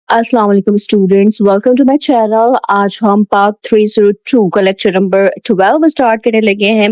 अस्सलाम वालेकुम students, welcome to my channel. आज हम पार्ट 302 का लेक्चर नंबर 12 स्टार्ट करने लगे हैं।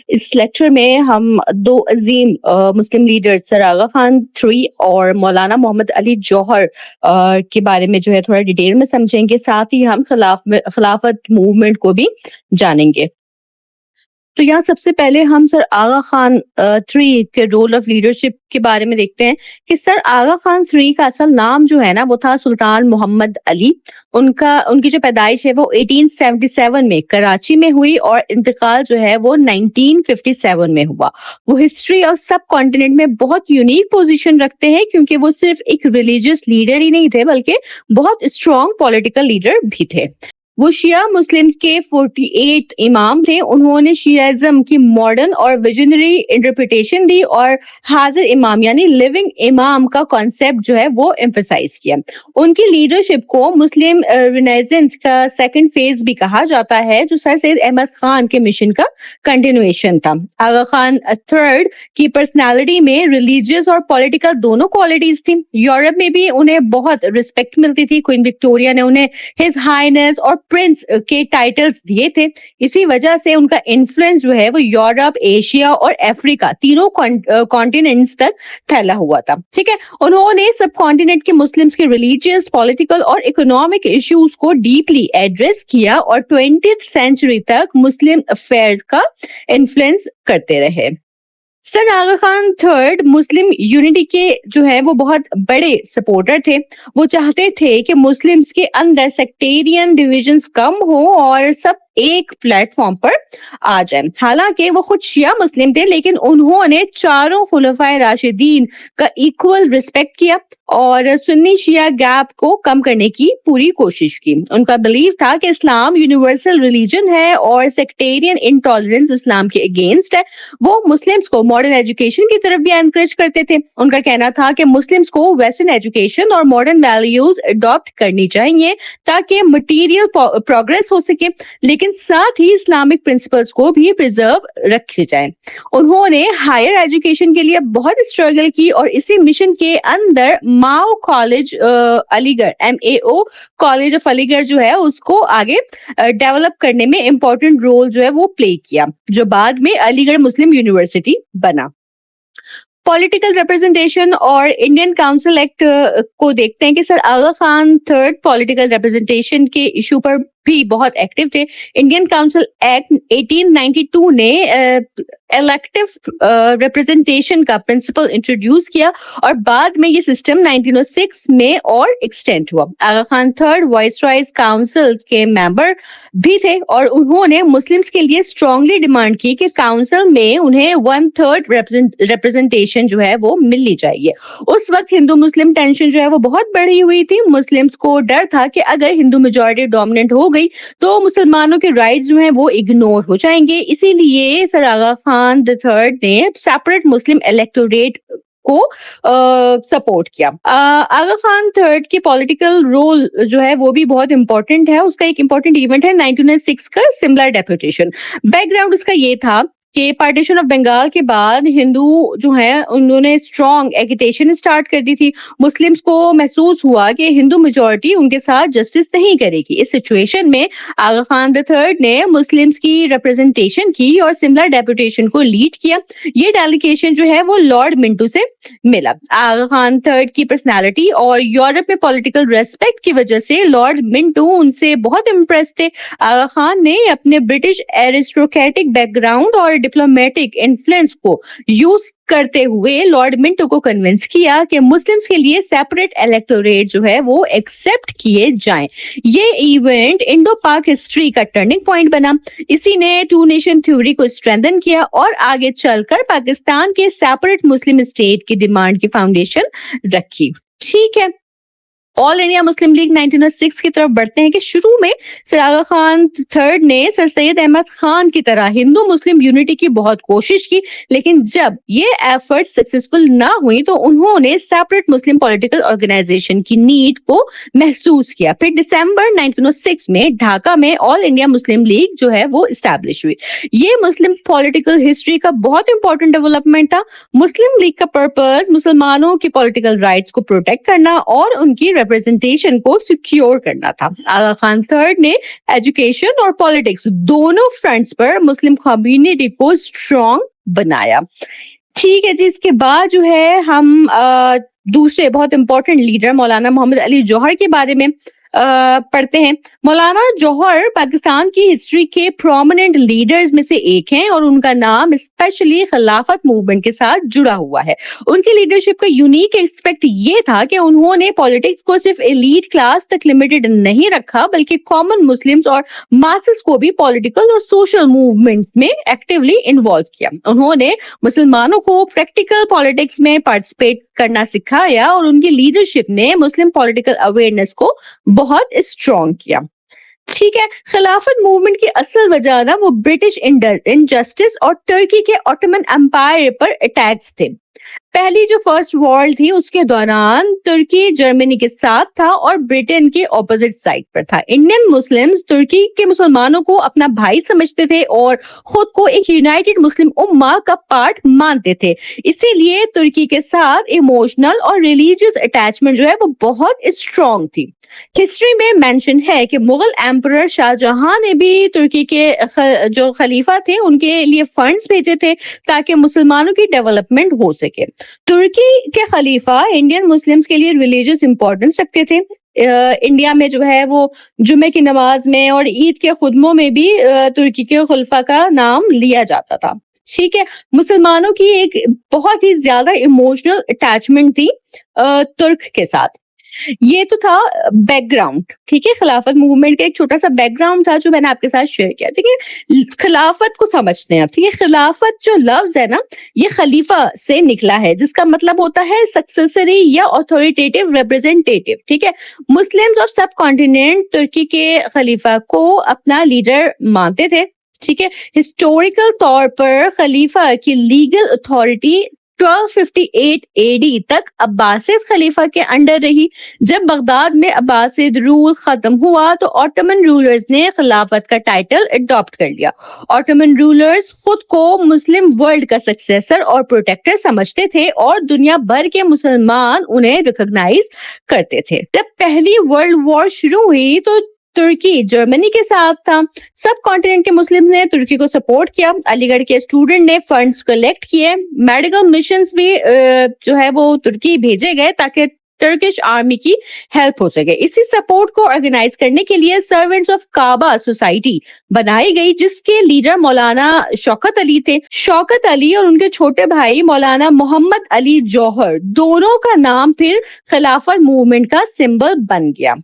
इस लेक्चर में हम दो अजीम मुस्लिम लीडर्स सर आगा खान III और मौलाना मोहम्मद अली जौहर के बारे में जो है थोड़ा डिटेल में समझेंगे। साथ ही हम खिलाफत मूवमेंट को भी जानेंगे। तो यहाँ सबसे पहले हम सर आगा खान III के रोल ऑफ लीडरशिप के बारे में देखते हैं कि सर आगा खान III का असल नाम जो है ना वो था सुल्तान मोहम्मद अली। उनकी जो पैदाइश है वो 1877 में कराची में हुई और इंतकाल जो है वो 1957 में हुआ। वो हिस्ट्री और सब कॉन्टिनेंट में बहुत यूनिक पोजीशन रखते हैं क्योंकि वो सिर्फ एक रिलीजियस लीडर ही नहीं थे बल्कि बहुत स्ट्रॉन्ग पॉलिटिकल लीडर भी थे। वो शिया मुस्लिम्स के 48 इमाम थे। उन्होंने शियाइज्म की मॉडर्न और विजनरी इंटरप्रिटेशन दी और हाजिर इमाम यानी लिविंग इमाम का कॉन्सेप्ट जो है वो एम्फसाइज किया। उनकी लीडरशिप को मुस्लिम रिनेसेंस का सेकंड फेज भी कहा जाता है जो सर सैयद अहमद खान के मिशन का कंटिन्यूएशन था। आगा खान III की पर्सनालिटी में रिलीजियस और पॉलिटिकल दोनों क्वालिटीज थी। यूरोप में भी उन्हें बहुत रिस्पेक्ट मिलती थी। क्वीन विक्टोरिया ने उन्हें हिज हाइनेस और प्रिंस के टाइटल्स दिए थे। इसी वजह से उनका इन्फ्लुएंस जो है वो यूरोप, एशिया और अफ्रीका तीनों कॉन्टिनेंट्स तक फैला हुआ था। ठीक है, उन्होंने सब कॉन्टिनेंट के मुस्लिम्स के रिलीजियस, पॉलिटिकल और इकोनॉमिक इश्यूज को डीपली एड्रेस किया और 20th सेंचुरी तक मुस्लिम अफेयर्स का इन्फ्लुएंस करते रहे। सर आगा खान III मुस्लिम यूनिटी के जो है वो बहुत बड़े सपोर्टर थे। वो चाहते थे कि मुस्लिम्स के अंदर सेक्टेरियन डिविजन्स कम हो और सब एक प्लेटफॉर्म पर आ जाए। हालांकि वो खुद शिया मुस्लिम थे लेकिन उन्होंने चारों खुलफाए राशिदीन का इक्वल रिस्पेक्ट किया और सुन्नी शिया गैप को कम करने की पूरी कोशिश की। उनका बिलीव था कि इस्लाम यूनिवर्सल रिलीजन है और सेक्टेरियन इंटॉलरेंस इस्लाम के अगेंस्ट है। वो मुस्लिम्स को मॉडर्न एजुकेशन की तरफ भी एनकरेज करते थे। उनका कहना था कि मुस्लिम्स को वेस्टर्न एजुकेशन और मॉडर्न वैल्यूज अडॉप्ट करनी चाहिए ताकि मटीरियल प्रोग्रेस हो सके लेकिन साथ ही इस्लामिक प्रिंसिपल्स को भी प्रिजर्व रखे जाए। उन्होंने हायर एजुकेशन के लिए बहुत स्ट्रगल की और इसी मिशन के अंदर MAO college Aligarh MAO college of Aligarh जो है उसको आगे डेवलप करने में इंपॉर्टेंट रोल जो है वो प्ले किया जो बाद में अलीगढ़ मुस्लिम यूनिवर्सिटी बना। पॉलिटिकल रिप्रेजेंटेशन और इंडियन काउंसिल एक्ट को देखते हैं कि सर आगा खान III पॉलिटिकल रिप्रेजेंटेशन के इशू पर भी बहुत एक्टिव थे। इंडियन काउंसिल एक्ट 1892 ने इलेक्टिव रिप्रेजेंटेशन का प्रिंसिपल इंट्रोड्यूस किया और बाद में ये सिस्टम 1906 में और एक्सटेंड हुआ। आगा खान III वाइसरॉयज काउंसिल के मेंबर भी थे और उन्होंने मुस्लिम्स के लिए स्ट्रांगली डिमांड की कि काउंसिल में उन्हें 1/3 रिप्रेजेंटेशन जो है वो मिलनी चाहिए। उस वक्त हिंदू मुस्लिम टेंशन जो है वो बहुत बढ़ी हुई थी। मुस्लिम्स को डर था कि अगर हिंदू मेजॉरिटी डोमिनेंट हो गई तो मुसलमानों के राइट्स जो हैं वो इग्नोर हो जाएंगे। इसीलिए सर आगा खान III ने सेपरेट मुस्लिम इलेक्टोरेट को सपोर्ट किया। आगा खान III की पॉलिटिकल रोल जो है वो भी बहुत इंपॉर्टेंट है। उसका एक इंपॉर्टेंट इवेंट है 1906 का सिमला डेपुटेशन। बैकग्राउंड उसका ये था कि पार्टीशन ऑफ बंगाल के बाद हिंदू जो है उन्होंने स्ट्रॉन्ग एगिटेशन स्टार्ट कर दी थी। मुस्लिम्स को महसूस हुआ कि हिंदू मेजॉरिटी उनके साथ जस्टिस नहीं करेगी। इस सिचुएशन में आगा खान III ने मुस्लिम्स की रिप्रेजेंटेशन की और सिमला डेपुटेशन को लीड किया। ये डेलीगेशन जो है वो लॉर्ड मिंटो से मिला। आगा खान III की पर्सनालिटी और यूरोप में पॉलिटिकल रेस्पेक्ट की वजह से लॉर्ड मिंटो उनसे बहुत इम्प्रेस थे। आगा खान ने अपने ब्रिटिश एरिस्टोक्रेटिक बैकग्राउंड और डिप्लोमेटिक इन्फ्लुएंस को यूज करते हुए लॉर्ड मिंटो को कन्विंस किया कि मुस्लिम्स के लिए सेपरेट इलेक्टोरेट जो है वो एक्सेप्ट किए जाएं। ये इवेंट इंडो पाक हिस्ट्री का टर्निंग पॉइंट बना। इसी ने टू नेशन थ्योरी को स्ट्रेंथन किया और आगे चलकर पाकिस्तान के सेपरेट मुस्लिम स्टेट की डिमांड की फाउंडेशन रखी। ठीक है, ऑल इंडिया मुस्लिम लीग 1906 की तरफ बढ़ते हैं कि शुरू में सर आगा खान III ने सर सैयद अहमद खान की तरह हिंदू मुस्लिम यूनिटी की बहुत कोशिश की लेकिन जब ये एफर्ट सक्सेसफुल ना हुई तो उन्होंने सेपरेट मुस्लिम पॉलिटिकल ऑर्गेनाइजेशन की नीड को महसूस किया। फिर दिसंबर 1906 में ढाका में ऑल इंडिया मुस्लिम लीग जो है वो इस्टेब्लिश हुई। ये मुस्लिम पॉलिटिकल हिस्ट्री का बहुत इंपॉर्टेंट डेवलपमेंट था। मुस्लिम लीग का पर्पस मुसलमानों की पॉलिटिकल राइट्स को प्रोटेक्ट करना और उनकी रिप्रेजेंटेशन को सिक्योर करना था। आगा खान थर्ड ने एजुकेशन और पॉलिटिक्स दोनों फ्रंट्स पर मुस्लिम कम्युनिटी को स्ट्रॉन्ग बनाया। ठीक है जी, इसके बाद जो है हम दूसरे बहुत इंपॉर्टेंट लीडर मौलाना मोहम्मद अली जौहर के बारे में पढ़ते हैं। मौलाना जौहर पाकिस्तान की हिस्ट्री के प्रोमिनेंट लीडर्स में से एक हैं और उनका नाम स्पेशली खिलाफत मूवमेंट के साथ जुड़ा हुआ है। उनकी लीडरशिप का यूनिक एस्पेक्ट ये था कि उन्होंने पॉलिटिक्स को सिर्फ एलीट क्लास तक लिमिटेड नहीं रखा, बल्कि कॉमन मुस्लिम्स और मासेस को भी पॉलिटिकल और सोशल मूवमेंट्स में एक्टिवली इन्वॉल्व किया। उन्होंने मुसलमानों को प्रैक्टिकल पॉलिटिक्स में पार्टिसिपेट करना सिखाया और उनकी लीडरशिप ने मुस्लिम पॉलिटिकल अवेयरनेस को बहुत स्ट्रॉन्ग किया। ठीक है, खिलाफत मूवमेंट की असल वजह ना वो ब्रिटिश इनजस्टिस और टर्की के ऑटोमन एम्पायर पर अटैक्स थे। पहली जो फर्स्ट वॉर थी उसके दौरान तुर्की जर्मनी के साथ था और ब्रिटेन के ऑपोजिट साइड पर था। इंडियन मुस्लिम्स तुर्की के मुसलमानों को अपना भाई समझते थे और खुद को एक यूनाइटेड मुस्लिम उम्मा का पार्ट मानते थे। इसीलिए तुर्की के साथ इमोशनल और रिलीजियस अटैचमेंट जो है वो बहुत स्ट्रॉन्ग थी। हिस्ट्री में मेंशन है कि मुगल एम्परर शाहजहां ने भी तुर्की के जो खलीफा थे उनके लिए फंड्स भेजे थे ताकि मुसलमानों की डेवलपमेंट हो सके। तुर्की के खलीफा इंडियन मुस्लिम्स के लिए रिलीजियस इंपॉर्टेंस रखते थे। इंडिया में जो है वो जुमे की नमाज में और ईद के खुतबों में भी तुर्की के खलीफा का नाम लिया जाता था। ठीक है, मुसलमानों की एक बहुत ही ज्यादा इमोशनल अटैचमेंट थी तुर्क के साथ। ये तो था बैकग्राउंड। ठीक है, खिलाफत मूवमेंट का एक छोटा सा बैकग्राउंड था जो मैंने आपके साथ शेयर किया। ठीक है, खिलाफत को समझते हैं अब। ठीक है, खिलाफत जो लफ्ज है ना ये खलीफा से निकला है जिसका मतलब होता है सक्सेसरी या ऑथोरिटेटिव रिप्रेजेंटेटिव। ठीक है, मुस्लिम्स ऑफ सब कॉन्टिनेंट तुर्की के खलीफा को अपना लीडर मानते थे। ठीक है, हिस्टोरिकल तौर पर खलीफा की लीगल अथॉरिटी 1258 एडी तक अब्बासिद खलीफा के अंडर रही। जब बगदाद में अब्बासिद रूल खत्म हुआ तो ऑटोमन रूलर्स ने खिलाफत का टाइटल अडॉप्ट कर लिया। ऑटोमन रूलर्स खुद को मुस्लिम वर्ल्ड का सक्सेसर और प्रोटेक्टर समझते थे और दुनिया भर के मुसलमान उन्हें रिकॉग्नाइज करते थे। जब पहली वर्ल्ड वॉर शुरू हुई तो तुर्की जर्मनी के साथ था। सब कॉन्टिनेंट के मुस्लिम ने तुर्की को सपोर्ट किया। अलीगढ़ के स्टूडेंट ने फंड्स कलेक्ट किए। मेडिकल मिशंस भी जो है वो तुर्की भेजे गए ताकि टर्किश आर्मी की हेल्प हो सके। इसी सपोर्ट को ऑर्गेनाइज करने के लिए सर्वेंट्स ऑफ काबा सोसाइटी बनाई गई जिसके लीडर मौलाना शौकत अली थे। शौकत अली और उनके छोटे भाई मौलाना मोहम्मद अली जौहर दोनों का नाम फिर खिलाफत मूवमेंट का सिंबल बन गया।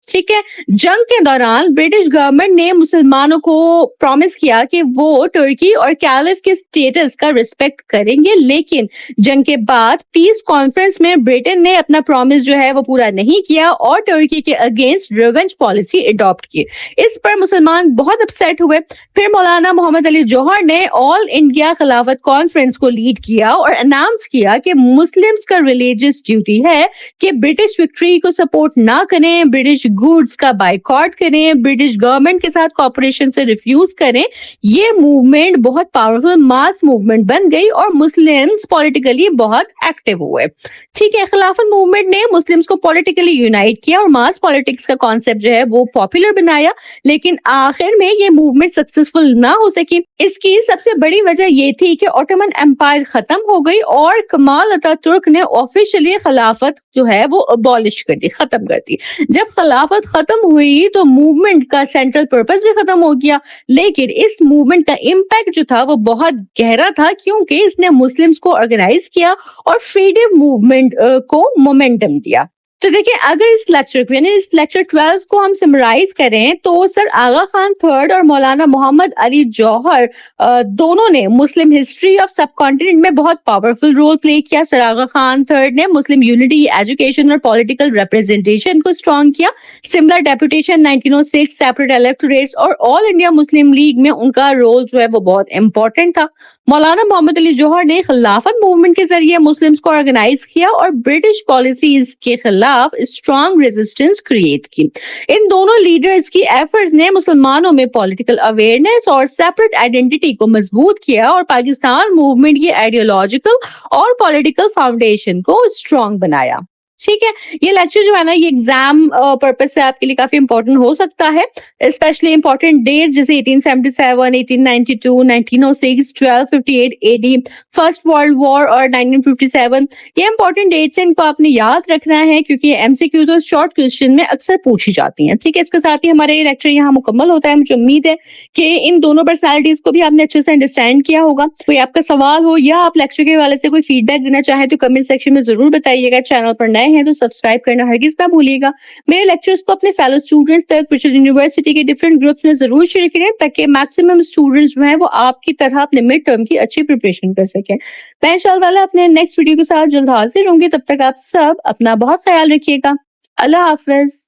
ठीक है, जंग के दौरान ब्रिटिश गवर्नमेंट ने मुसलमानों को प्रॉमिस किया कि वो तुर्की और कैलिफ के स्टेटस का रिस्पेक्ट करेंगे, लेकिन जंग के बाद पीस कॉन्फ्रेंस में ब्रिटेन ने अपना प्रॉमिस जो है वो पूरा नहीं किया और तुर्की के अगेंस्ट रिवेंज पॉलिसी अडॉप्ट की। इस पर मुसलमान बहुत अपसेट हुए। फिर मौलाना मोहम्मद अली जौहर ने ऑल इंडिया खिलाफत कॉन्फ्रेंस को लीड किया और अनाउंस किया कि मुस्लिम्स का रिलीजियस ड्यूटी है कि ब्रिटिश विक्ट्री को सपोर्ट ना करें, ब्रिटिश गुड्स का बाइकॉट करें, ब्रिटिश गवर्नमेंट के साथ कॉपरेशन से रिफ्यूज करें। ये मूवमेंट बहुत पावरफुल मास मूवमेंट बन गई और मुस्लिम्स पॉलिटिकली बहुत एक्टिव हुए। ठीक है, खिलाफत मूवमेंट ने मुस्लिम्स को पॉलिटिकली यूनाइट किया और मास पॉलिटिक्स का कॉन्सेप्ट जो है वो पॉपुलर बनाया, लेकिन आखिर में ये मूवमेंट सक्सेसफुल ना हो सकी। इसकी सबसे बड़ी वजह ये थी कि ऑटोमन एम्पायर खत्म हो गई और कमाल अतातुर्क ने ऑफिशियली खिलाफत जो है वो अबॉलिश कर दी, खत्म कर दी। जब खिलाफत खत्म हुई तो मूवमेंट का सेंट्रल पर्पस भी खत्म हो गया, लेकिन इस मूवमेंट का इम्पैक्ट जो था वो बहुत गहरा था क्योंकि इसने मुस्लिम्स को ऑर्गेनाइज किया और फ्रीडम मूवमेंट को मोमेंटम दिया। तो देखिए, अगर इस लेक्चर को यानी इस लेक्चर 12 को हम समराइज करें तो सर आगा खान थर्ड और मौलाना मोहम्मद अली जौहर दोनों ने मुस्लिम हिस्ट्री ऑफ सब कॉन्टिनेंट में बहुत पावरफुल रोल प्ले किया। सर आगा खान थर्ड ने मुस्लिम यूनिटी, एजुकेशन और पॉलिटिकल रिप्रेजेंटेशन को स्ट्रॉन्ग किया। सिमिलर डेपुटेशन 1906, सेपरेट इलेक्टोरेट्स और ऑल इंडिया मुस्लिम लीग में उनका रोल जो है वो बहुत इंपॉर्टेंट था। मौलाना मोहम्मद अली जौहर ने खिलाफत मूवमेंट के जरिए मुस्लिम्स को ऑर्गेनाइज किया और ब्रिटिश पॉलिसीज के खिलाफ स्ट्रॉन्ग रेजिस्टेंस क्रिएट की। इन दोनों लीडर्स की एफर्ट्स ने मुसलमानों में पॉलिटिकल अवेयरनेस और सेपरेट आइडेंटिटी को मजबूत किया और पाकिस्तान मूवमेंट की आइडियोलॉजिकल और पॉलिटिकल फाउंडेशन को स्ट्रॉन्ग बनाया। ٹھیک ہے، یہ لیکچر جو ہے نا یہ ایگزام پرپز سے آپ کے لیے کافی امپورٹنٹ ہو سکتا ہے، اسپیشلی امپورٹنٹ ڈیز جیسے 1877، 1892، 1906، 1258 اے ڈی، فرسٹ ورلڈ وار اور 1957۔ یہ امپورٹنٹ ڈیٹس ہیں، ان کو آپ نے یاد رکھنا ہے کیونکہ ایم سی کیوز اور شارٹ کوشچن میں اکثر پوچھی جاتی ہیں۔ ٹھیک ہے، اس کے ساتھ ہی ہمارا یہ لیکچر یہاں مکمل ہوتا ہے۔ مجھے امید ہے کہ ان دونوں پرسنالٹیز کو بھی آپ نے اچھے سے انڈرسٹینڈ کیا ہوگا۔ کوئی آپ کا سوال ہو یا آپ لیکچر کے حوالے سے کوئی فیڈ بیک دینا چاہیں تو کمنٹ سیکشن میں ضرور بتائیے گا۔ چینل پر نئے ہیں تو سبسکرائب کرنا ہرگز نہ بھولیے گا۔ میرے لیکچرز کو اپنے فیلو اسٹوڈنٹس تک وچر یونیورسٹی کے ڈفرینٹ گروپس میں ضرور شیئر کریں تاکہ میکسیمم اسٹوڈنٹس جو ہیں وہ آپ کی طرح اپنے مڈ ٹرم کی اچھی پریپریشن کر سکیں۔ میں ان شاء اللہ اپنے نیکسٹ ویڈیو کے ساتھ جلد حاضر ہوں گی، تب تک آپ سب اپنا بہت خیال رکھیے گا۔ اللہ حافظ۔